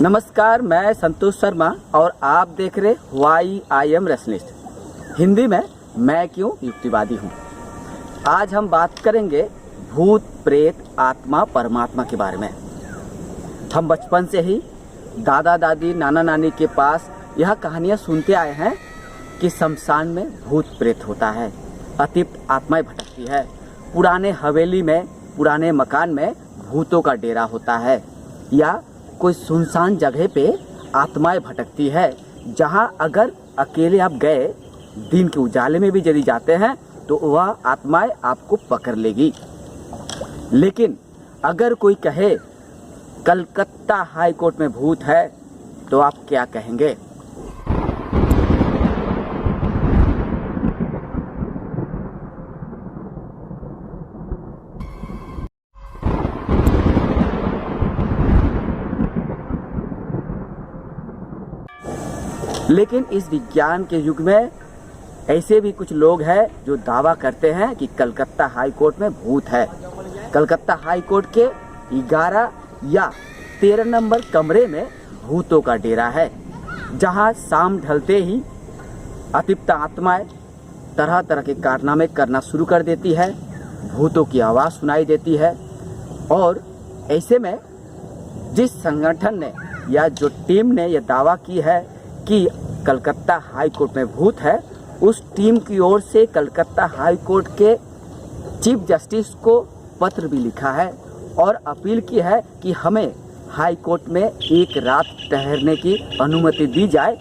नमस्कार, मैं संतोष शर्मा और आप देख रहे वाई आई एम रेशनिस्ट। हिंदी में मैं क्यों युक्तिवादी हूँ। आज हम बात करेंगे भूत प्रेत आत्मा परमात्मा के बारे में। हम बचपन से ही दादा दादी नाना नानी के पास यह कहानियाँ सुनते आए हैं कि शमशान में भूत प्रेत होता है, अतिप्त आत्माएं भटकती है, पुराने हवेली में पुराने मकान में भूतों का डेरा होता है, या कोई सुनसान जगह पे आत्माएं भटकती है जहां अगर अकेले आप गए, दिन के उजाले में भी यदि जाते हैं तो वह आत्माएं आपको पकड़ लेगी। लेकिन अगर कोई कहे कलकत्ता हाई कोर्ट में भूत है तो आप क्या कहेंगे? लेकिन इस विज्ञान के युग में ऐसे भी कुछ लोग हैं जो दावा करते हैं कि कलकत्ता हाई कोर्ट में भूत है। कलकत्ता हाई कोर्ट के 11 या 13 नंबर कमरे में भूतों का डेरा है, जहां शाम ढलते ही अतिप्त आत्माएं तरह तरह के कारनामे करना शुरू कर देती है, भूतों की आवाज़ सुनाई देती है। और ऐसे में जिस संगठन ने या जो टीम ने यह दावा की है कि कलकत्ता हाई कोर्ट में भूत है, उस टीम की ओर से कलकत्ता हाई कोर्ट के चीफ जस्टिस को पत्र भी लिखा है और अपील की है कि हमें हाई कोर्ट में एक रात ठहरने की अनुमति दी जाए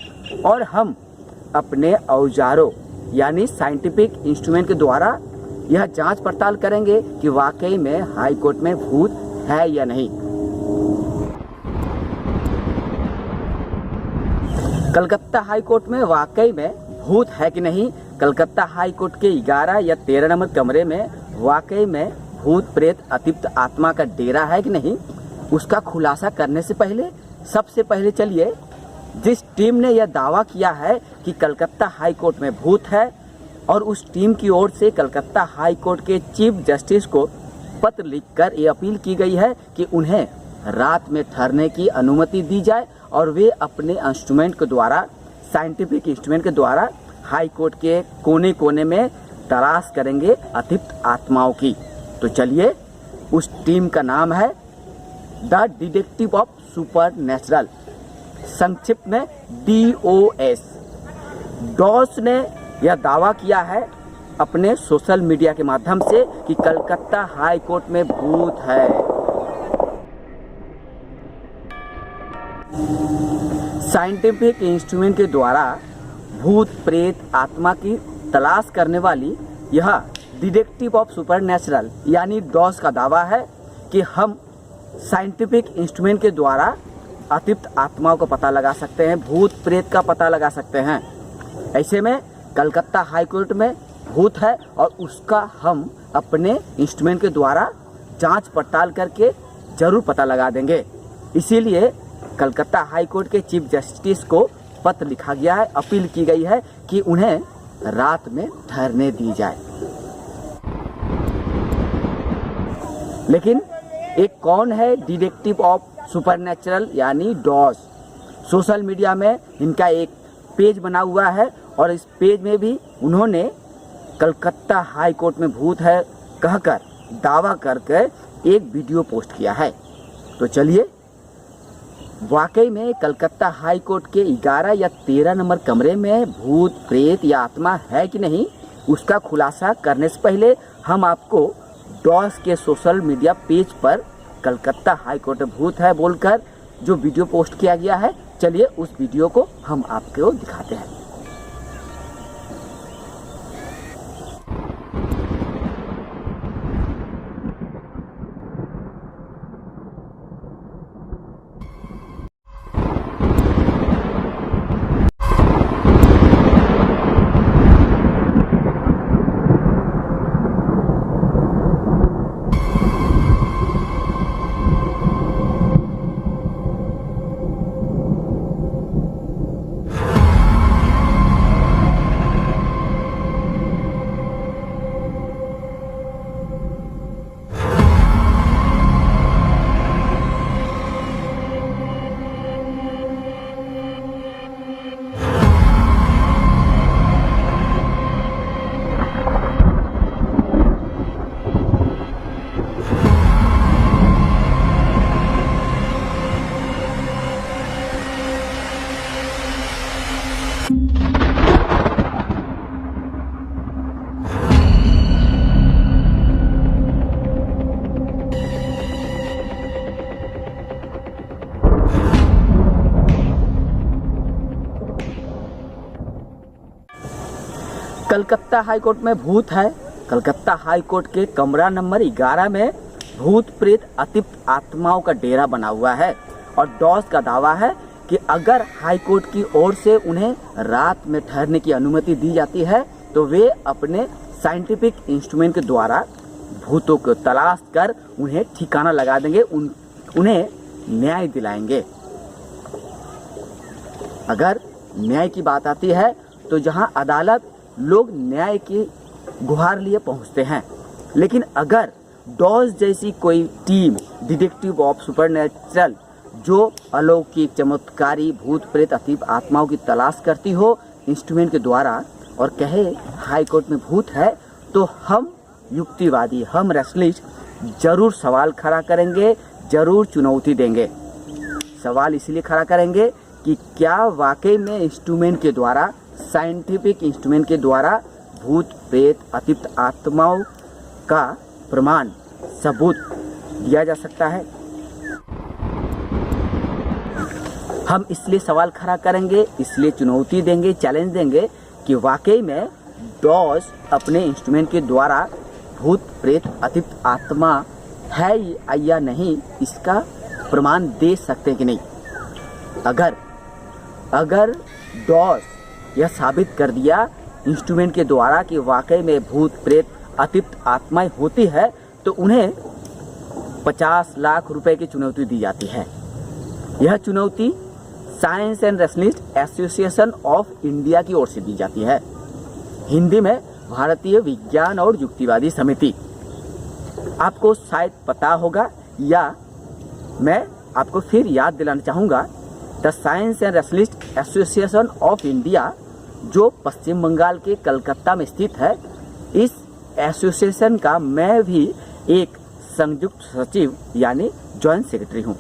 और हम अपने औजारों यानी साइंटिफिक इंस्ट्रूमेंट के द्वारा यह जांच पड़ताल करेंगे कि वाकई में हाई कोर्ट में भूत है या नहीं। कलकत्ता हाई कोर्ट में वाकई में भूत है कि नहीं, कलकत्ता हाई कोर्ट के 11 या 13 नंबर कमरे में वाकई में भूत प्रेत अतिप्त आत्मा का डेरा है कि नहीं, उसका खुलासा करने से पहले सबसे पहले चलिए जिस टीम ने यह दावा किया है कि कलकत्ता हाई कोर्ट में भूत है और उस टीम की ओर से कलकत्ता हाई कोर्ट के चीफ जस्टिस को पत्र लिखकर ये अपील की गई है कि उन्हें रात में ठहरने की अनुमति दी जाए और वे अपने इंस्ट्रूमेंट के द्वारा, साइंटिफिक इंस्ट्रूमेंट के द्वारा हाई कोर्ट के कोने कोने में तलाश करेंगे अतिप्त आत्माओं की। तो चलिए, उस टीम का नाम है the detective of super natural, संक्षिप्त में DOS। डॉस ने यह दावा किया है अपने सोशल मीडिया के माध्यम से कि कलकत्ता हाई कोर्ट में भूत है। साइंटिफिक इंस्ट्रूमेंट के द्वारा भूत प्रेत आत्मा की तलाश करने वाली यह डिटेक्टिव ऑफ सुपर नेचुरल यानी डॉस का दावा है कि हम साइंटिफिक इंस्ट्रूमेंट के द्वारा अतिप्त आत्माओं का पता लगा सकते हैं, भूत प्रेत का पता लगा सकते हैं। ऐसे में कलकत्ता हाई कोर्ट में भूत है और उसका हम अपने इंस्ट्रूमेंट के द्वारा जांच पड़ताल करके जरूर पता लगा देंगे। इसीलिए कलकत्ता हाई कोर्ट के चीफ जस्टिस को पत्र लिखा गया है, अपील की गई है कि उन्हें रात में ठहरने दी जाए। लेकिन एक कौन है डिटेक्टिव ऑफ सुपरनैचुरल यानी डॉस? सोशल मीडिया में इनका एक पेज बना हुआ है और इस पेज में भी उन्होंने कलकत्ता हाई कोर्ट में भूत है कहकर दावा करके एक वीडियो पोस्ट किया है। तो चलिए, वाकई में कलकत्ता हाई कोर्ट के 11 या 13 नंबर कमरे में भूत प्रेत या आत्मा है कि नहीं, उसका खुलासा करने से पहले हम आपको डॉस के सोशल मीडिया पेज पर कलकत्ता हाई कोर्ट में भूत है बोलकर जो वीडियो पोस्ट किया गया है, चलिए उस वीडियो को हम आपको दिखाते हैं। कलकत्ता हाई कोर्ट में भूत है। कलकत्ता हाई कोर्ट के कमरा नंबर 11 में भूत प्रेत अतिप्त आत्माओं का डेरा बना हुआ है और डॉस का दावा है कि अगर हाई कोर्ट की ओर से उन्हें रात में ठहरने की अनुमति दी जाती है तो वे अपने साइंटिफिक इंस्ट्रूमेंट के द्वारा भूतों को तलाश कर उन्हें ठिकाना लगा देंगे, उन्हें न्याय दिलाएंगे। अगर न्याय की बात आती है तो जहां अदालत लोग न्याय की गुहार लिए पहुंचते हैं, लेकिन अगर डॉस जैसी कोई टीम डिटेक्टिव ऑफ सुपरनेचुरल जो अलौकिक चमत्कारी भूत प्रेत अतीब आत्माओं की तलाश करती हो इंस्ट्रूमेंट के द्वारा और कहे हाई कोर्ट में भूत है, तो हम युक्तिवादी, हम रैशनलिस्ट जरूर सवाल खड़ा करेंगे, जरूर चुनौती देंगे। सवाल इसलिए खड़ा करेंगे कि क्या वाकई में इंस्ट्रूमेंट के द्वारा, साइंटिफिक इंस्ट्रूमेंट के द्वारा भूत प्रेत अतिप्त आत्माओं का प्रमाण सबूत दिया जा सकता है। हम इसलिए सवाल खड़ा करेंगे, इसलिए चुनौती देंगे, चैलेंज देंगे कि वाकई में डॉस अपने इंस्ट्रूमेंट के द्वारा भूत प्रेत अतिप्त आत्मा है या नहीं, इसका प्रमाण दे सकते कि नहीं। अगर डॉस यह साबित कर दिया इंस्ट्रूमेंट के द्वारा कि वाकई में भूत प्रेत अतिप्त आत्माएं होती है तो उन्हें 50 लाख रुपए की चुनौती दी जाती है। यह चुनौती science and rationalist association of India की ओर से दी जाती है, हिंदी में भारतीय विज्ञान और युक्तिवादी समिति। आपको शायद पता होगा या मैं आपको फिर याद दिलाना चाहूँगा, the science and rationalist association of India जो पश्चिम बंगाल के कलकत्ता में स्थित है, इस एसोसिएशन का मैं भी एक संयुक्त सचिव यानी जॉइंट सेक्रेटरी हूँ।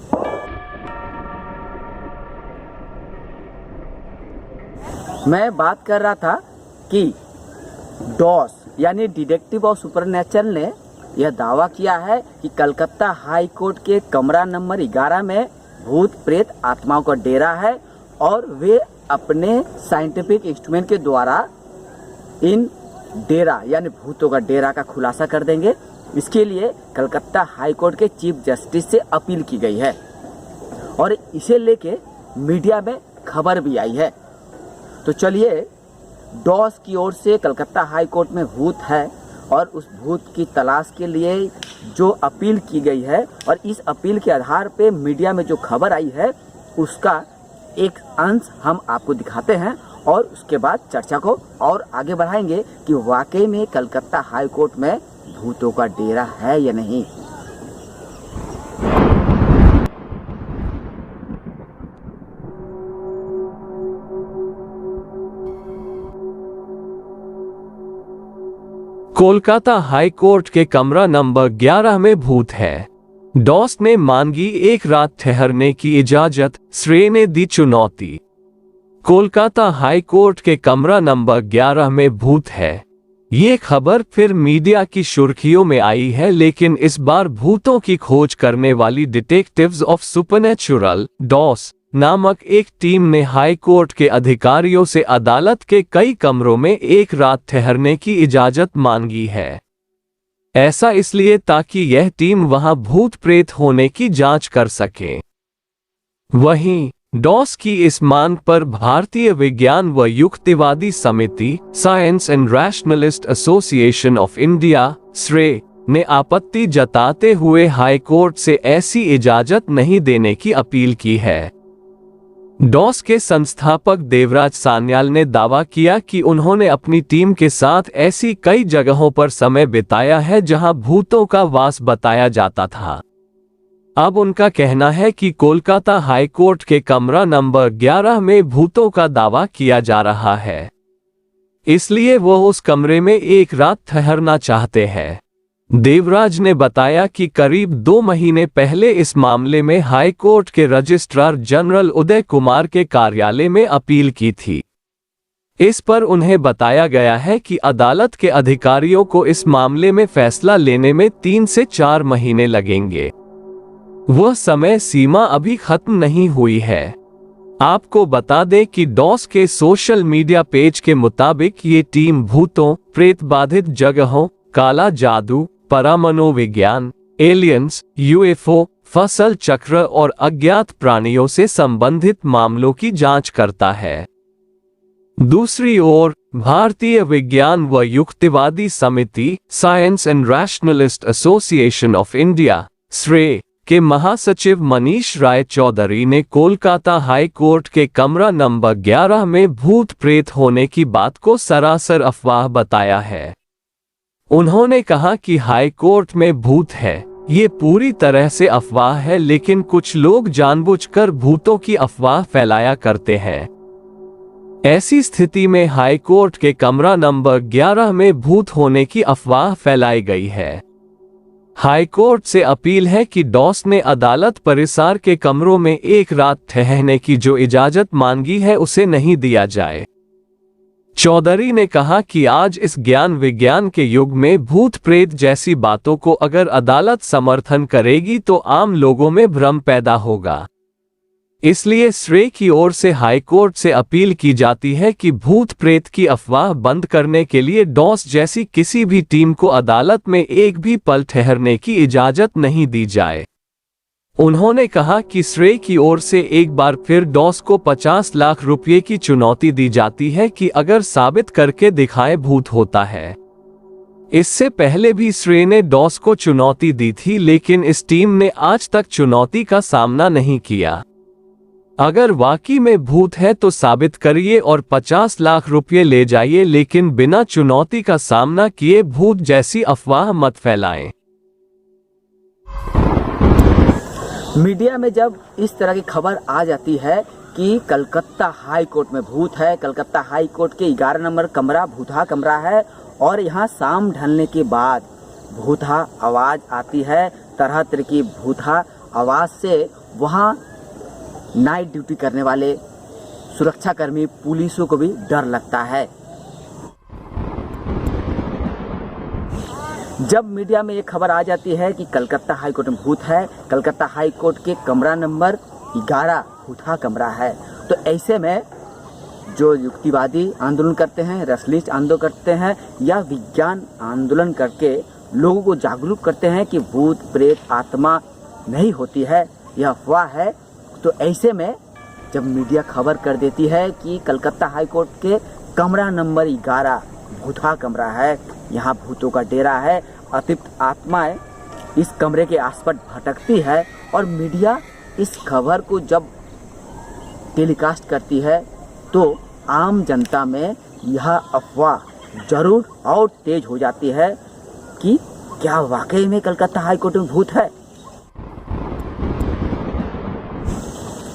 मैं बात कर रहा था कि डॉस यानी डिटेक्टिव ऑफ सुपरनेचुरल ने यह दावा किया है कि कलकत्ता हाई कोर्ट के कमरा नंबर 11 में भूत प्रेत आत्माओं का डेरा है और वे अपने साइंटिफिक इंस्ट्रूमेंट के द्वारा इन डेरा यानी भूतों का डेरा का खुलासा कर देंगे। इसके लिए कलकत्ता हाई कोर्ट के चीफ जस्टिस से अपील की गई है और इसे लेके मीडिया में खबर भी आई है। तो चलिए, डॉस की ओर से कलकत्ता हाई कोर्ट में भूत है और उस भूत की तलाश के लिए जो अपील की गई है और इस अपील के आधार पे मीडिया में जो खबर आई है उसका एक अंश हम आपको दिखाते हैं और उसके बाद चर्चा को और आगे बढ़ाएंगे कि वाकई में कलकत्ता हाई कोर्ट में भूतों का डेरा है या नहीं। कोलकाता हाई कोर्ट के कमरा नंबर 11 में भूत है। डॉस ने मांगी एक रात ठहरने की इजाजत, श्रेय ने दी चुनौती। कोलकाता हाई कोर्ट के कमरा नंबर 11 में भूत है। ये खबर फिर मीडिया की सुर्खियों में आई है, लेकिन इस बार भूतों की खोज करने वाली डिटेक्टिव्स ऑफ सुपरनेचुरल डॉस नामक एक टीम ने हाई कोर्ट के अधिकारियों से अदालत के कई कमरों में एक रात ठहरने की इजाजत मांगी है। ऐसा इसलिए ताकि यह टीम वहां भूत प्रेत होने की जांच कर सके। वहीं डॉस की इस मांग पर भारतीय विज्ञान व युक्तिवादी समिति science and rationalist association of India श्रेय ने आपत्ति जताते हुए हाई कोर्ट से ऐसी इजाजत नहीं देने की अपील की है। डॉस के संस्थापक देवराज सान्याल ने दावा किया कि उन्होंने अपनी टीम के साथ ऐसी कई जगहों पर समय बिताया है जहां भूतों का वास बताया जाता था। अब उनका कहना है कि कोलकाता हाई कोर्ट के कमरा नंबर 11 में भूतों का दावा किया जा रहा है, इसलिए वो उस कमरे में एक रात ठहरना चाहते हैं। देवराज ने बताया कि करीब 2 महीने पहले इस मामले में हाई कोर्ट के रजिस्ट्रार जनरल उदय कुमार के कार्यालय में अपील की थी। इस पर उन्हें बताया गया है कि अदालत के अधिकारियों को इस मामले में फैसला लेने में 3 से 4 महीने लगेंगे। वह समय सीमा अभी खत्म नहीं हुई है। आपको बता दें कि डॉस के सोशल मीडिया पेज के मुताबिक ये टीम भूतों, प्रेत बाधित जगहों, काला जादू, परामनोविज्ञान, एलियंस, यूएफओ, फसल चक्र और अज्ञात प्राणियों से संबंधित मामलों की जांच करता है। दूसरी ओर भारतीय विज्ञान व युक्तिवादी समिति science and rationalist association of India (SRAE) के महासचिव मनीष राय चौधरी ने कोलकाता हाई कोर्ट के कमरा नंबर 11 में भूत प्रेत होने की बात को सरासर अफवाह बताया है। उन्होंने कहा कि हाई कोर्ट में भूत है, ये पूरी तरह से अफवाह है, लेकिन कुछ लोग जानबूझकर भूतों की अफवाह फैलाया करते हैं। ऐसी स्थिति में हाई कोर्ट के कमरा नंबर 11 में भूत होने की अफवाह फैलाई गई है। हाई कोर्ट से अपील है कि डॉस ने अदालत परिसर के कमरों में एक रात ठहरने की जो इजाजत मांगी है उसे नहीं दिया जाए। चौधरी ने कहा कि आज इस ज्ञान विज्ञान के युग में भूत प्रेत जैसी बातों को अगर अदालत समर्थन करेगी तो आम लोगों में भ्रम पैदा होगा। इसलिए SRAE की ओर से हाई कोर्ट से अपील की जाती है कि भूत प्रेत की अफवाह बंद करने के लिए डॉस जैसी किसी भी टीम को अदालत में एक भी पल ठहरने की इजाजत नहीं दी जाए। उन्होंने कहा कि SRAE की ओर से एक बार फिर डॉस को 50 लाख रुपए की चुनौती दी जाती है कि अगर साबित करके दिखाए भूत होता है। इससे पहले भी SRAE ने डॉस को चुनौती दी थी, लेकिन इस टीम ने आज तक चुनौती का सामना नहीं किया। अगर वाकई में भूत है तो साबित करिए और 50 लाख रुपए ले जाइए, लेकिन बिना चुनौती का सामना किए भूत जैसी अफवाह मत फैलाएं। मीडिया में जब इस तरह की खबर आ जाती है कि कलकत्ता हाई कोर्ट में भूत है, कलकत्ता हाई कोर्ट के 11 नंबर कमरा भूता कमरा है और यहाँ शाम ढलने के बाद भूता आवाज़ आती है, तरह तरह की भूता आवाज़ से वहाँ नाइट ड्यूटी करने वाले सुरक्षाकर्मी पुलिसों को भी डर लगता है। जब मीडिया में ये खबर आ जाती है कि कलकत्ता हाई कोर्ट में भूत है, कलकत्ता हाई कोर्ट के कमरा नंबर 11 भूता कमरा है, तो ऐसे में जो युक्तिवादी आंदोलन करते हैं, रैशनलिस्ट आंदोलन करते हैं या विज्ञान आंदोलन करके लोगों को जागरूक करते हैं कि भूत प्रेत आत्मा नहीं होती है, यह अफवाह है, तो ऐसे में जब मीडिया खबर कर देती है कि कलकत्ता हाई कोर्ट के कमरा नंबर 11 भूता कमरा है, यहाँ भूतों का डेरा है, अतिप्त आत्माएं इस कमरे के आसपास भटकती है, और मीडिया इस खबर को जब टेलीकास्ट करती है तो आम जनता में यह अफवाह जरूर और तेज हो जाती है कि क्या वाकई में कलकत्ता हाई कोर्ट में भूत है।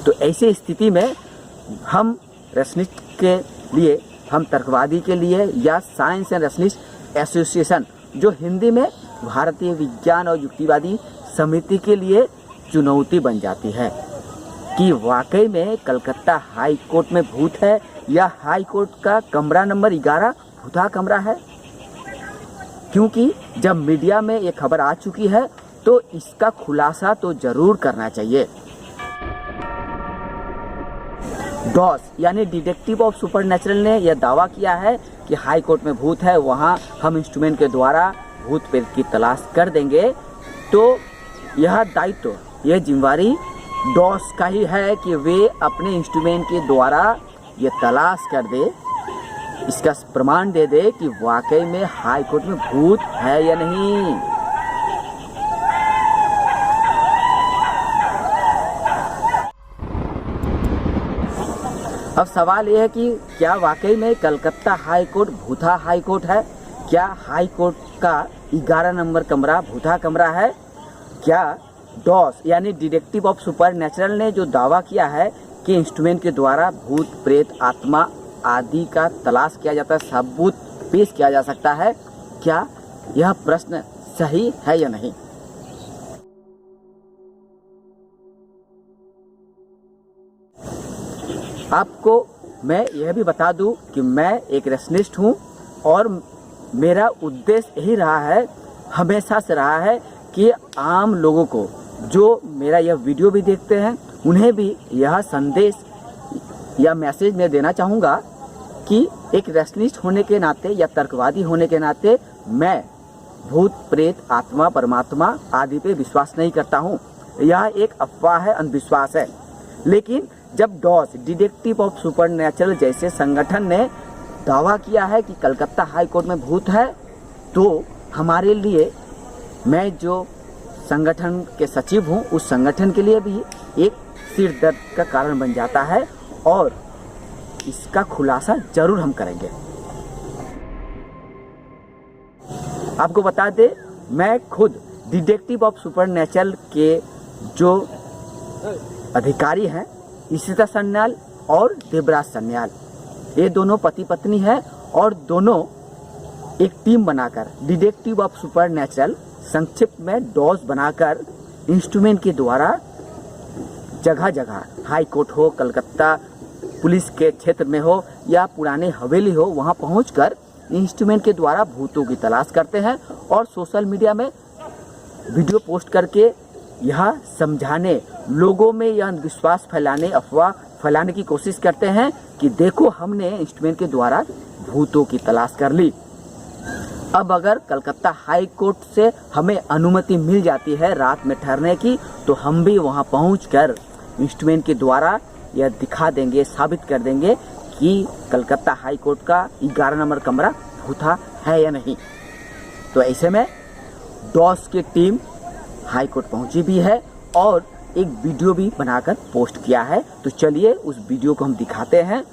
तो ऐसी स्थिति में हम रैशनलिस्ट के लिए, हम तर्कवादी के लिए या साइंस एंड रैशनलिस्ट एसोसिएशन जो हिंदी में भारतीय विज्ञान और युक्तिवादी समिति के लिए चुनौती बन जाती है कि वाकई में कलकत्ता हाई कोर्ट में भूत है या हाई कोर्ट का कमरा नंबर 11 भूता कमरा है। क्योंकि जब मीडिया में ये खबर आ चुकी है तो इसका खुलासा तो जरूर करना चाहिए। डॉस यानी डिटेक्टिव ऑफ सुपरनैचुरल ने यह दावा किया है कि हाई कोर्ट में भूत है, वहाँ हम इंस्ट्रूमेंट के द्वारा भूत प्रेत की तलाश कर देंगे। तो यह दायित्व, यह जिम्मेवारी डॉस का ही है कि वे अपने इंस्ट्रूमेंट के द्वारा ये तलाश कर दे, इसका प्रमाण दे दे कि वाकई में हाई कोर्ट में भूत है या नहीं। अब सवाल यह है कि क्या वाकई में कलकत्ता हाई कोर्ट भूता हाई कोर्ट है? क्या हाई कोर्ट का 11 नंबर कमरा भूता कमरा है? क्या डॉस यानी डिटेक्टिव ऑफ सुपरनैचुरल ने जो दावा किया है कि इंस्ट्रूमेंट के द्वारा भूत प्रेत आत्मा आदि का तलाश किया जाता है, सबूत पेश किया जा सकता है, क्या यह प्रश्न सही है या नहीं? आपको मैं यह भी बता दूं कि मैं एक रैशनलिस्ट हूं और मेरा उद्देश्य यही रहा है, हमेशा से रहा है कि आम लोगों को जो मेरा यह वीडियो भी देखते हैं उन्हें भी यह संदेश या मैसेज मैं देना चाहूँगा कि एक रैशनलिस्ट होने के नाते या तर्कवादी होने के नाते मैं भूत प्रेत आत्मा परमात्मा आदि पे विश्वास नहीं करता हूँ। यह एक अफवाह है, अंधविश्वास है। लेकिन जब डॉस डिटेक्टिव ऑफ सुपरनैचुरल जैसे संगठन ने दावा किया है कि कलकत्ता हाई कोर्ट में भूत है, तो हमारे लिए, मैं जो संगठन के सचिव हूँ, उस संगठन के लिए भी एक सिर दर्द का कारण बन जाता है और इसका खुलासा जरूर हम करेंगे। आपको बता दे, मैं खुद डिटेक्टिव ऑफ सुपरनैचुरल के जो अधिकारी हैं, ईशिता सन्याल और देवराज सन्याल, ये दोनों पति पत्नी हैं और दोनों एक टीम बनाकर डिटेक्टिव ऑफ सुपरनैचुरल, संक्षिप्त में डॉस बनाकर इंस्ट्रूमेंट के द्वारा जगह जगह, हाई कोर्ट हो, कलकत्ता पुलिस के क्षेत्र में हो या पुराने हवेली हो, वहां पहुंचकर इंस्ट्रूमेंट के द्वारा भूतों की तलाश करते हैं और सोशल मीडिया में वीडियो पोस्ट करके यह समझाने, लोगों में यह अंधविश्वास फैलाने, अफवाह फैलाने की कोशिश करते हैं कि देखो हमने इंस्ट्रूमेंट के द्वारा भूतों की तलाश कर ली। अब अगर कलकत्ता हाई कोर्ट से हमें अनुमति मिल जाती है रात में ठहरने की, तो हम भी वहां पहुंचकर इंस्ट्रूमेंट के द्वारा यह दिखा देंगे, साबित कर देंगे कि कलकत्ता हाई कोर्ट का 11 नंबर कमरा भूता है या नहीं। तो ऐसे में डॉस की टीम हाई कोर्ट पहुंची भी है और एक वीडियो भी बनाकर पोस्ट किया है। तो चलिए उस वीडियो को हम दिखाते हैं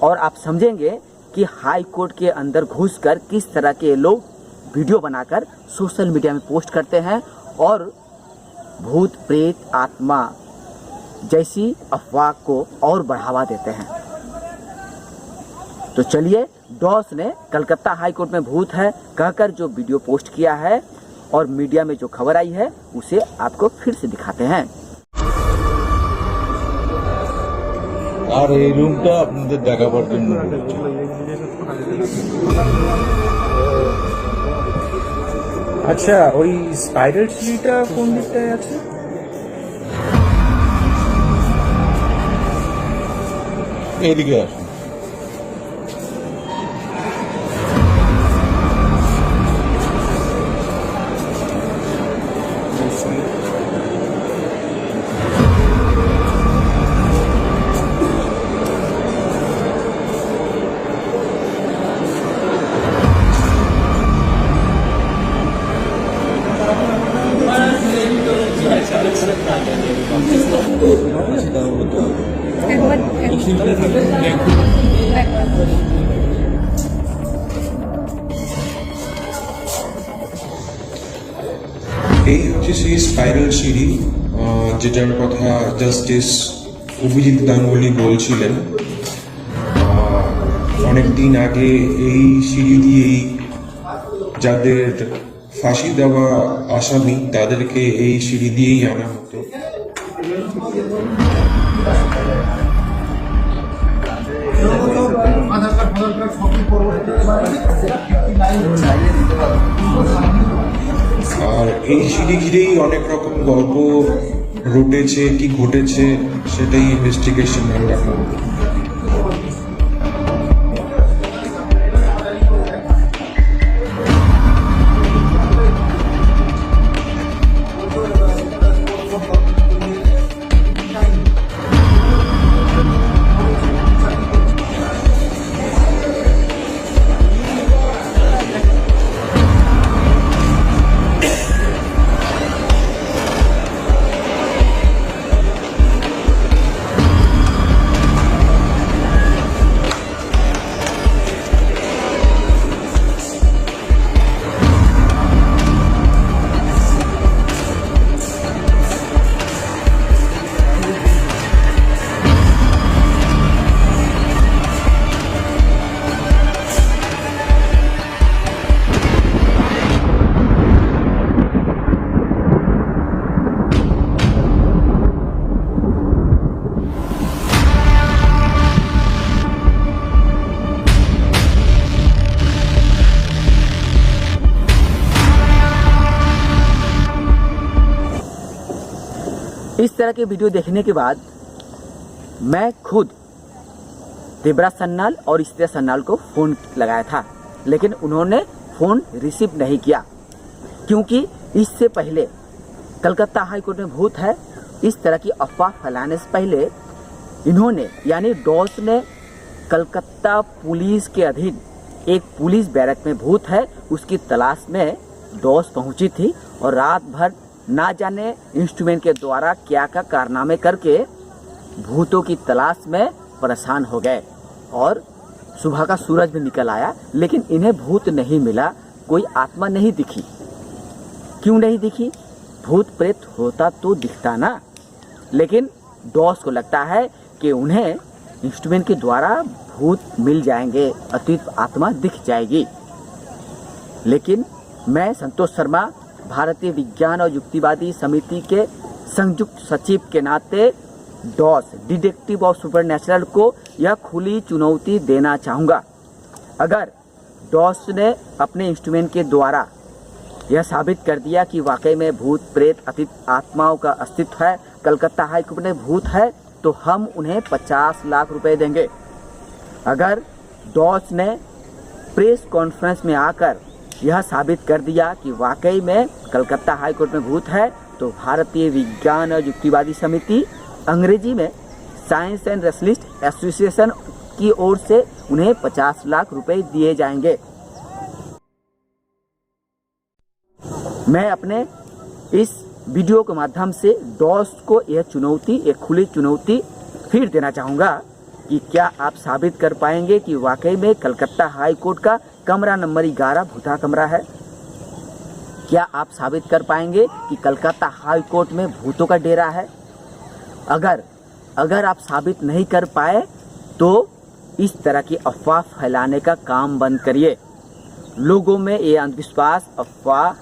और आप समझेंगे कि हाई कोर्ट के अंदर घुसकर किस तरह के लोग वीडियो बनाकर सोशल मीडिया में पोस्ट करते हैं और भूत प्रेत आत्मा जैसी अफवाह को और बढ़ावा देते हैं। तो चलिए, डॉस ने कलकत्ता हाई कोर्ट में भूत है कहकर जो वीडियो पोस्ट किया है और मीडिया में जो खबर आई है, उसे आपको फिर से दिखाते हैं। আর এই রুমটা আপনাদের দেখাবার জন্য আচ্ছা, ওই স্পাইরাল সিঁড়িটা কোন দিকটায় আছে? এইদিকে আসুন। এই হচ্ছে সেই স্পাইরাল সিঁড়ি যেটার কথা জাস্টিস অভিজিৎ গাঙ্গুলি বলছিলেন। অনেকদিন আগে এই সিঁড়ি দিয়েই যাদের ফাঁসি দেওয়া আসামি তাদেরকে এই সিঁড়ি দিয়েই আনা হতো। আর এই সিঁড়ি ঘিরেই অনেক রকম গল্প রটেছে, কি ঘটেছে সেটাই ইনভেস্টিগেশন আমরা করব। इस तरह के वीडियो देखने के बाद मैं खुद देवराज सन्नाल और स्त्रिया सन्नाल को फ़ोन लगाया था, लेकिन उन्होंने फ़ोन रिसीव नहीं किया, क्योंकि इससे पहले कलकत्ता हाई कोर्ट में भूत है इस तरह की अफवाह फैलाने से पहले इन्होंने यानी डॉस ने कलकत्ता पुलिस के अधीन एक पुलिस बैरक में भूत है उसकी तलाश में डॉस पहुंची थी और रात भर ना जाने इंस्ट्रूमेंट के द्वारा क्या क्या कारनामे करके भूतों की तलाश में परेशान हो गए और सुबह का सूरज भी निकल आया, लेकिन इन्हें भूत नहीं मिला, कोई आत्मा नहीं दिखी। क्यों नहीं दिखी? भूत प्रेत होता तो दिखता ना, लेकिन डॉस को लगता है कि उन्हें इंस्ट्रूमेंट के द्वारा भूत मिल जाएंगे, अतीत आत्मा दिख जाएगी। लेकिन मैं संतोष शर्मा भारतीय विज्ञान और युक्तिवादी समिति के संयुक्त सचिव के नाते डॉस डिटेक्टिव ऑफ सुपरनैचुरल को यह खुली चुनौती देना चाहूँगा। अगर डॉस ने अपने इंस्ट्रूमेंट के द्वारा यह साबित कर दिया कि वाकई में भूत प्रेत अतीत आत्माओं का अस्तित्व है, कलकत्ता हाई कोर्ट में भूत है, तो हम उन्हें 50 लाख रुपए देंगे। अगर डॉस ने प्रेस कॉन्फ्रेंस में आकर यह साबित कर दिया कि वाकई में कलकत्ता हाई कोर्ट में भूत है, तो भारतीय विज्ञान और युक्तिवादी समिति अंग्रेजी में साइंस एंड रेसलिस्ट एसोसिएशन की ओर से उन्हें 50 लाख रुपए दिए जाएंगे। मैं अपने इस वीडियो के माध्यम से डॉस को यह चुनौती, एक खुली चुनौती फिर देना चाहूँगा कि क्या आप साबित कर पाएंगे कि वाकई में कलकत्ता हाई कोर्ट का कमरा नंबर 11 भूता कमरा है? क्या आप साबित कर पाएंगे कि कलकत्ता हाई कोर्ट में भूतों का डेरा है? अगर आप साबित नहीं कर पाए तो इस तरह की अफवाह फैलाने का काम बंद करिए। लोगों में ये अंधविश्वास अफवाह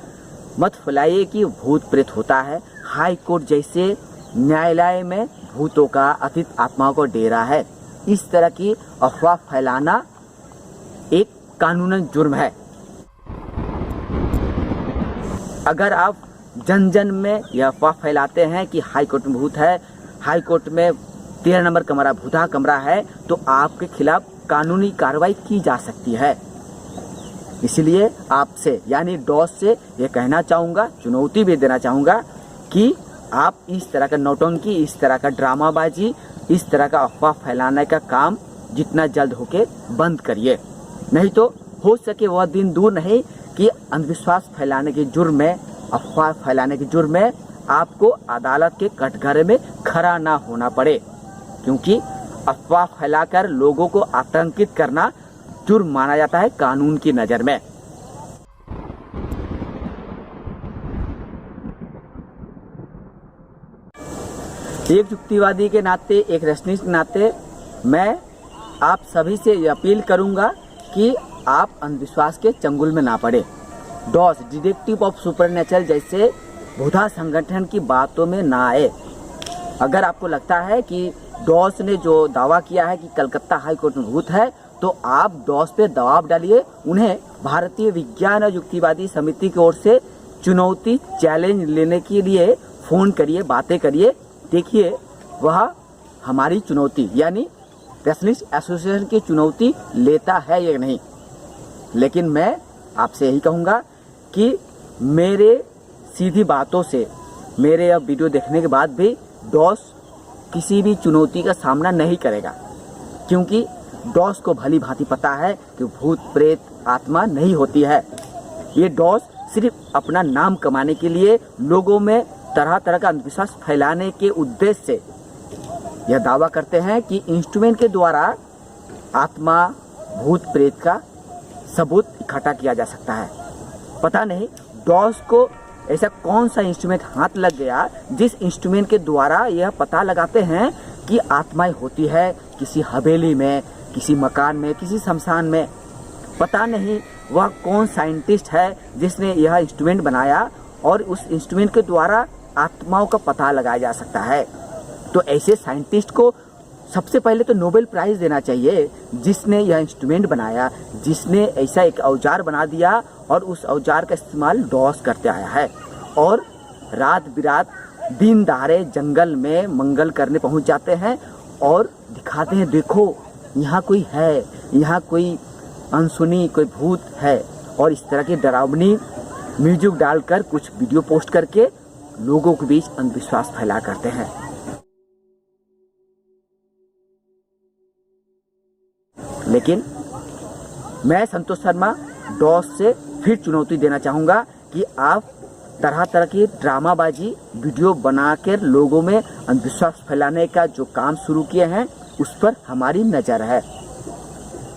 मत फैलाइए कि भूत प्रेत होता है। हाई कोर्ट जैसे न्यायालय में भूतों का अतीत आत्माओं का डेरा है। इस तरह की अफवाह फैलाना एक कानूनन जुर्म है। अगर आप जन जन में यह अफवाह फैलाते हैं कि हाई कोर्ट में भूत है, हाई कोर्ट में 13 नंबर कमरा भूता कमरा है, तो आपके खिलाफ कानूनी कार्रवाई की जा सकती है। इसलिए आपसे यानी डॉस से यह कहना चाहूँगा, चुनौती भी देना चाहूँगा कि आप इस तरह का नौटंकी, इस तरह का ड्रामाबाजी, इस तरह का अफवाह फैलाने का काम जितना जल्द होके बंद करिए। नहीं तो हो सके वह दिन दूर नहीं कि अंधविश्वास फैलाने के जुर्म में, अफवाह फैलाने के जुर्म में आपको अदालत के कटघरे में खड़ा ना होना पड़े, क्योंकि अफवाह फैलाकर लोगों को आतंकित करना जुर्म माना जाता है कानून की नज़र में। एक युक्तिवादी के नाते, एक रचनीश के नाते मैं आप सभी से ये अपील करूंगा कि आप अंधविश्वास के चंगुल में ना पड़े। डॉस डिटेक्टिव ऑफ सुपरनैचुरल जैसे भूता संगठन की बातों में ना आए। अगर आपको लगता है कि डॉस ने जो दावा किया है कि कलकत्ता हाई कोर्ट में भूत है, तो आप डॉस पे दबाव डालिए। उन्हें भारतीय विज्ञान और युक्तिवादी समिति की ओर से चुनौती, चैलेंज लेने के लिए फ़ोन करिए, बातें करिए। देखिए वह हमारी चुनौती यानी रेसलिस्ट एसोसिएशन की चुनौती लेता है या नहीं। लेकिन मैं आपसे यही कहूँगा कि मेरे सीधी बातों से, मेरे अब वीडियो देखने के बाद भी डॉस किसी भी चुनौती का सामना नहीं करेगा, क्योंकि डॉस को भली भांति पता है कि भूत प्रेत आत्मा नहीं होती है। ये डॉस सिर्फ अपना नाम कमाने के लिए लोगों में तरह तरह का अंधविश्वास फैलाने के उद्देश्य से यह दावा करते हैं कि इंस्ट्रूमेंट के द्वारा आत्मा, भूत प्रेत का सबूत इकट्ठा किया जा सकता है। पता नहीं डॉस को ऐसा कौन सा इंस्ट्रूमेंट हाथ लग गया जिस इंस्ट्रूमेंट के द्वारा यह पता लगाते हैं कि आत्माएं होती है किसी हवेली में, किसी मकान में, किसी शमशान में। पता नहीं वह कौन साइंटिस्ट है जिसने यह इंस्ट्रूमेंट बनाया और उस इंस्ट्रूमेंट के द्वारा आत्माओं का पता लगाया जा सकता है। तो ऐसे साइंटिस्ट को सबसे पहले तो नोबेल प्राइज़ देना चाहिए, जिसने यह इंस्ट्रूमेंट बनाया, जिसने ऐसा एक औजार बना दिया और उस औजार का इस्तेमाल डॉस करते आया है और रात बिरात दिन दहाड़े जंगल में मंगल करने पहुंच जाते हैं और दिखाते हैं, देखो यहाँ कोई है, यहाँ कोई अनसुनी कोई भूत है, और इस तरह की डरावनी म्यूजिक डालकर कुछ वीडियो पोस्ट करके लोगों के बीच अंधविश्वास फैला करते हैं। लेकिन मैं संतोष शर्मा डॉस से फिर चुनौती देना चाहूँगा कि आप तरह तरह की ड्रामाबाजी वीडियो बनाकर लोगों में अंधविश्वास फैलाने का जो काम शुरू किए हैं उस पर हमारी नज़र है।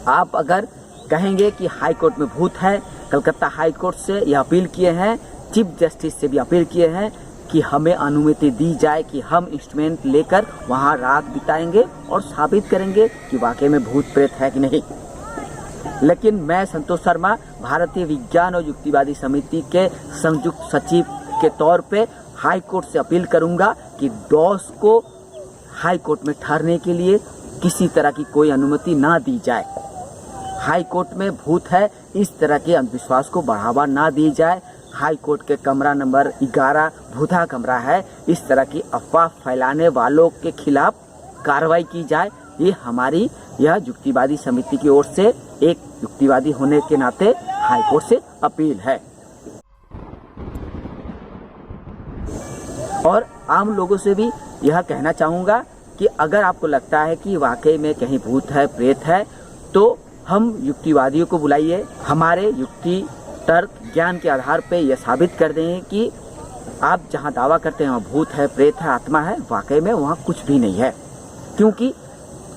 आप अगर कहेंगे कि हाई कोर्ट में भूत है, कलकत्ता हाई कोर्ट से यह अपील किए हैं, चीफ जस्टिस से भी अपील किए हैं कि हमें अनुमति दी जाए कि हम इंस्ट्रूमेंट लेकर वहां रात बिताएंगे और साबित करेंगे कि वाकई में भूत प्रेत है कि नहीं। लेकिन मैं संतोष शर्मा भारतीय विज्ञान और युक्तिवादी समिति के संयुक्त सचिव के तौर पे हाई कोर्ट से अपील करूंगा कि डॉस को हाई कोर्ट में ठहरने के लिए किसी तरह की कोई अनुमति ना दी जाए। हाई कोर्ट में भूत है इस तरह के अंधविश्वास को बढ़ावा ना दी जाए। हाई कोर्ट के कमरा नंबर 11 भूता कमरा है, इस तरह की अफवाह फैलाने वालों के खिलाफ कार्रवाई की जाए। ये हमारी यह युक्तिवादी समिति की ओर से एक युक्तिवादी होने के नाते हाई कोर्ट से अपील है। और आम लोगों से भी यह कहना चाहूँगा कि अगर आपको लगता है कि वाकई में कहीं भूत है, प्रेत है, तो हम युक्तिवादियों को बुलाइए। हमारे युक्ति तर्क ज्ञान के आधार पे यह साबित कर देंगे कि आप जहाँ दावा करते हैं वहाँ भूत है, प्रेत है, आत्मा है, वाकई में वहाँ कुछ भी नहीं है। क्योंकि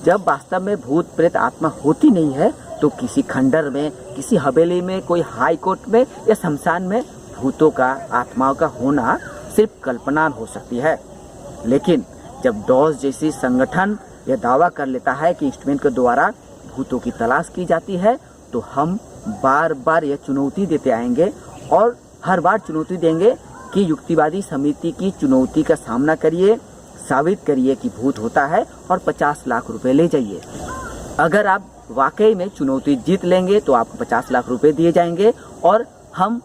जब वास्तव में भूत प्रेत आत्मा होती नहीं है तो किसी खंडर में, किसी हवेली में, कोई हाई कोर्ट में या शमशान में भूतों का, आत्माओं का होना सिर्फ कल्पना हो सकती है। लेकिन जब डॉस जैसी संगठन यह दावा कर लेता है कि इंस्ट्रूमेंट के द्वारा भूतों की तलाश की जाती है, तो हम बार बार यह चुनौती देते आएंगे और हर बार चुनौती देंगे कि युक्तिवादी समिति की चुनौती का सामना करिए, साबित करिए कि भूत होता है और 50 लाख रुपए ले जाइए। अगर आप वाकई में चुनौती जीत लेंगे तो आपको 50 लाख रुपए दिए जाएंगे और हम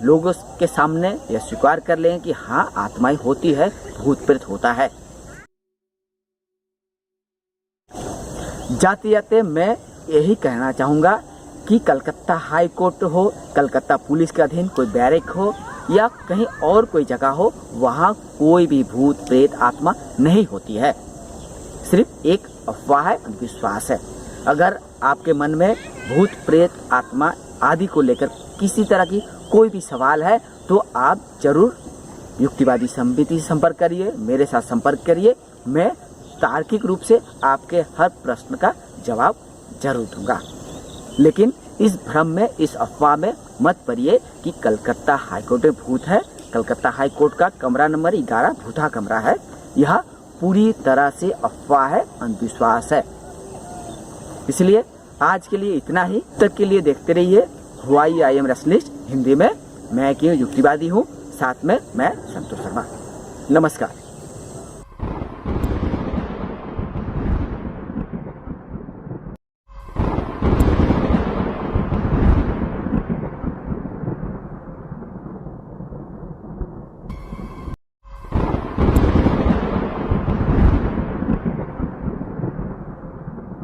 लोगों के सामने यह स्वीकार कर लेंगे कि हाँ, आत्माएं होती है, भूत प्रेत होता है। जाते जाते मैं यही कहना चाहूँगा कि कलकत्ता हाई कोर्ट हो, कलकत्ता पुलिस के अधीन कोई बैरक हो या कहीं और कोई जगह हो, वहाँ कोई भी भूत प्रेत आत्मा नहीं होती है। सिर्फ एक अफवाह है, विश्वास है। अगर आपके मन में भूत प्रेत आत्मा आदि को लेकर किसी तरह की कोई भी सवाल है तो आप जरूर युक्तिवादी समिति से संपर्क करिए, मेरे साथ संपर्क करिए। मैं तार्किक रूप से आपके हर प्रश्न का जवाब जरूर दूंगा। लेकिन इस भ्रम में, इस अफवाह में मत पड़िए कि कलकत्ता हाईकोर्ट में भूत है। कलकत्ता हाईकोर्ट का कमरा नंबर 11 भूता कमरा है। यह पूरी तरह से अफवाह है, अंधविश्वास है। इसलिए आज के लिए इतना ही। तक के लिए देखते रहिए why I am rationalist Hindi में। मैं क्यों युक्तिवादी हूँ, साथ में मैं संतोष शर्मा। नमस्कार।